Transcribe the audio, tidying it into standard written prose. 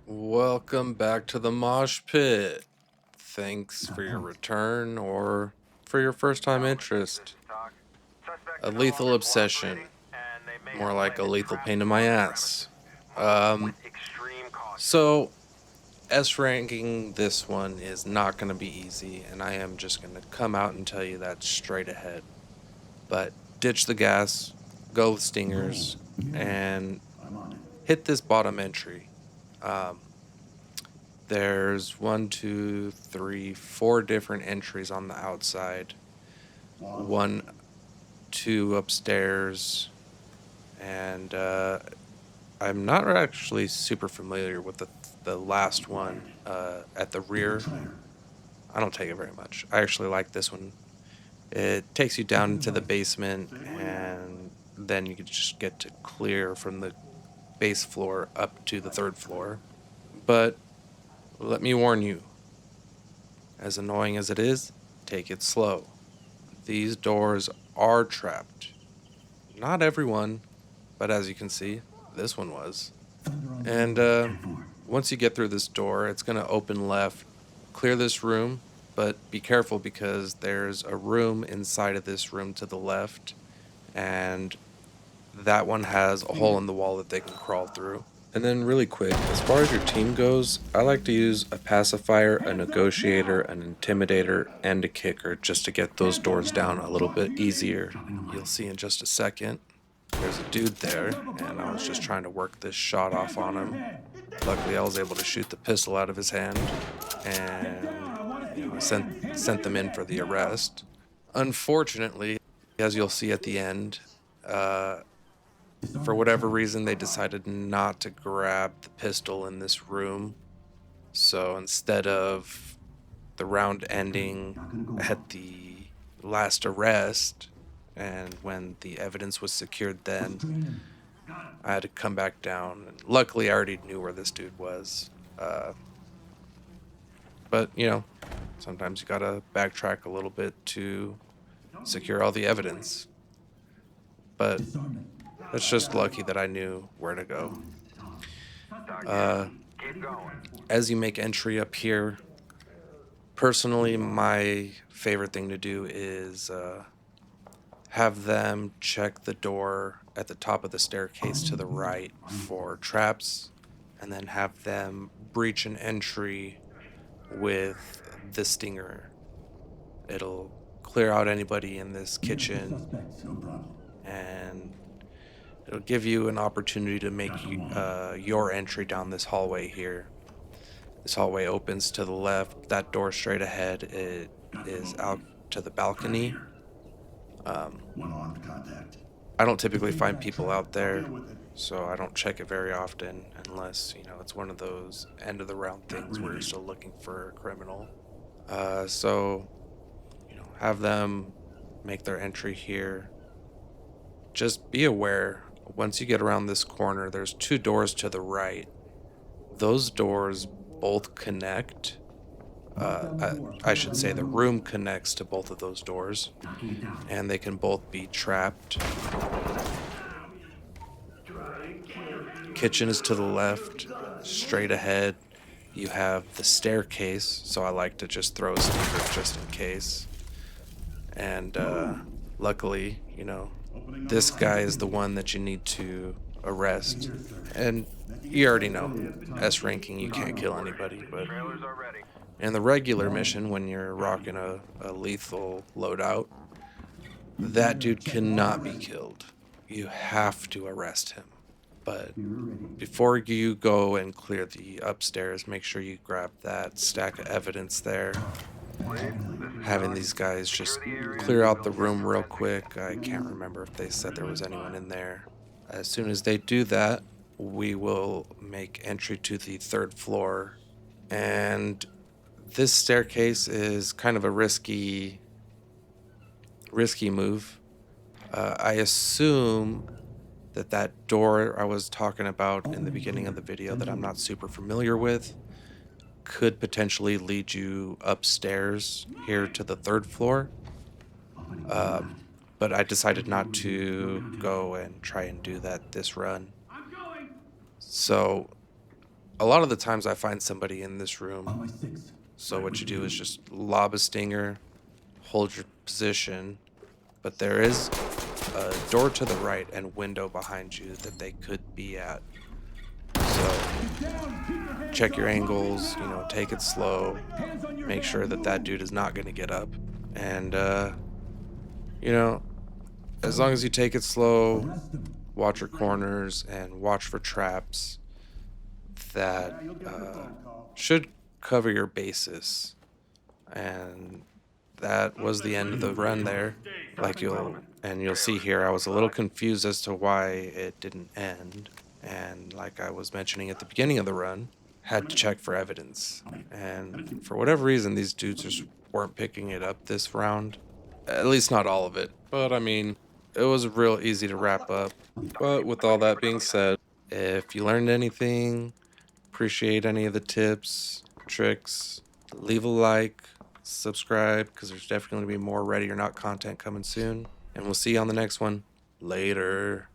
Welcome back to the mosh pit. Thanks for your return or for your first time interest. A lethal obsession, more like a lethal pain in my ass. So S ranking this one is not going to be easy, and I am just going to come out and tell you that straight ahead. But ditch the gas, go with stingers, and hit this bottom entry. There's 4 different entries on the outside. 2 upstairs, and I'm not actually super familiar with the last one at the rear. I don't take it very much. I actually like this one. It takes you down into the basement, and then you can just get to clear from the base floor up to the 3rd floor. But let me warn you, as annoying as it is, take it slow. These doors are trapped. Not everyone, but as you can see, this one was. And once you get through this door, it's going to open left, clear this room, but be careful because there's a room inside of this room to the left, and that one has a hole in the wall that they can crawl through. And then really quick, as far as your team goes, I like to use a pacifier, a negotiator, an intimidator, and a kicker just to get those doors down a little bit easier. You'll see in just a second. There's a dude there, and I was just trying to work this shot off on him. Luckily, I was able to shoot the pistol out of his hand, and sent them in for the arrest. Unfortunately, as you'll see at the end, for whatever reason, they decided not to grab the pistol in this room. So instead of the round ending at the last arrest, and when the evidence was secured then, I had to come back down. And luckily, I already knew where this dude was. But, sometimes you gotta backtrack a little bit to secure all the evidence. But it's just lucky that I knew where to go. As you make entry up here, personally, my favorite thing to do is have them check the door at the top of the staircase to the right for traps, and then have them breach an entry with the stinger. It'll clear out anybody in this kitchen, and it'll give you an opportunity to make your entry down this hallway here. This hallway opens to the left. That door straight ahead, it is out to the balcony. I don't typically find people out there, so I don't check it very often unless, it's one of those end of the round things where you're still looking for a criminal. So, have them make their entry here. Just be aware, once you get around this corner, there's 2 doors to the right. Those doors both connect. I should say the room connects to both of those doors, and they can both be trapped. Kitchen is to the left. Straight ahead, you have the staircase, so I like to just throw a stinger just in case. And luckily, this guy is the one that you need to arrest. And you already know, S ranking, you can't kill anybody, but in the regular mission, when you're rocking a lethal loadout, that dude cannot be killed. You have to arrest him. But before you go and clear the upstairs, make sure you grab that stack of evidence there. Having these guys just clear out the room real quick. I can't remember if they said there was anyone in there. As soon as they do that, we will make entry to the 3rd floor. And this staircase is kind of a risky move. I assume that door I was talking about in the beginning of the video that I'm not super familiar with could potentially lead you upstairs here to the 3rd floor. But I decided not to go and try and do that this run. So A lot of the times I find somebody in this room. On my six. So what you do is just lob a stinger, hold your position, but there is a door to the right and window behind you that they could be at. So check your angles, you know, take it slow, make sure that that dude is not going to get up. And, you know, as long as you take it slow, watch your corners and watch for traps, that should cover your bases. And that was the end of the run there. Like you'll see here, I was a little confused as to why it didn't end. And like I was mentioning at the beginning of the run, had to check for evidence. And for whatever reason, these dudes just weren't picking it up this round. At least not all of it. But I mean, it was real easy to wrap up. But with all that being said, if you learned anything, appreciate any of the tips, tricks, leave a like, subscribe, because there's definitely going to be more Ready or Not content coming soon. And we'll see you on the next one. Later.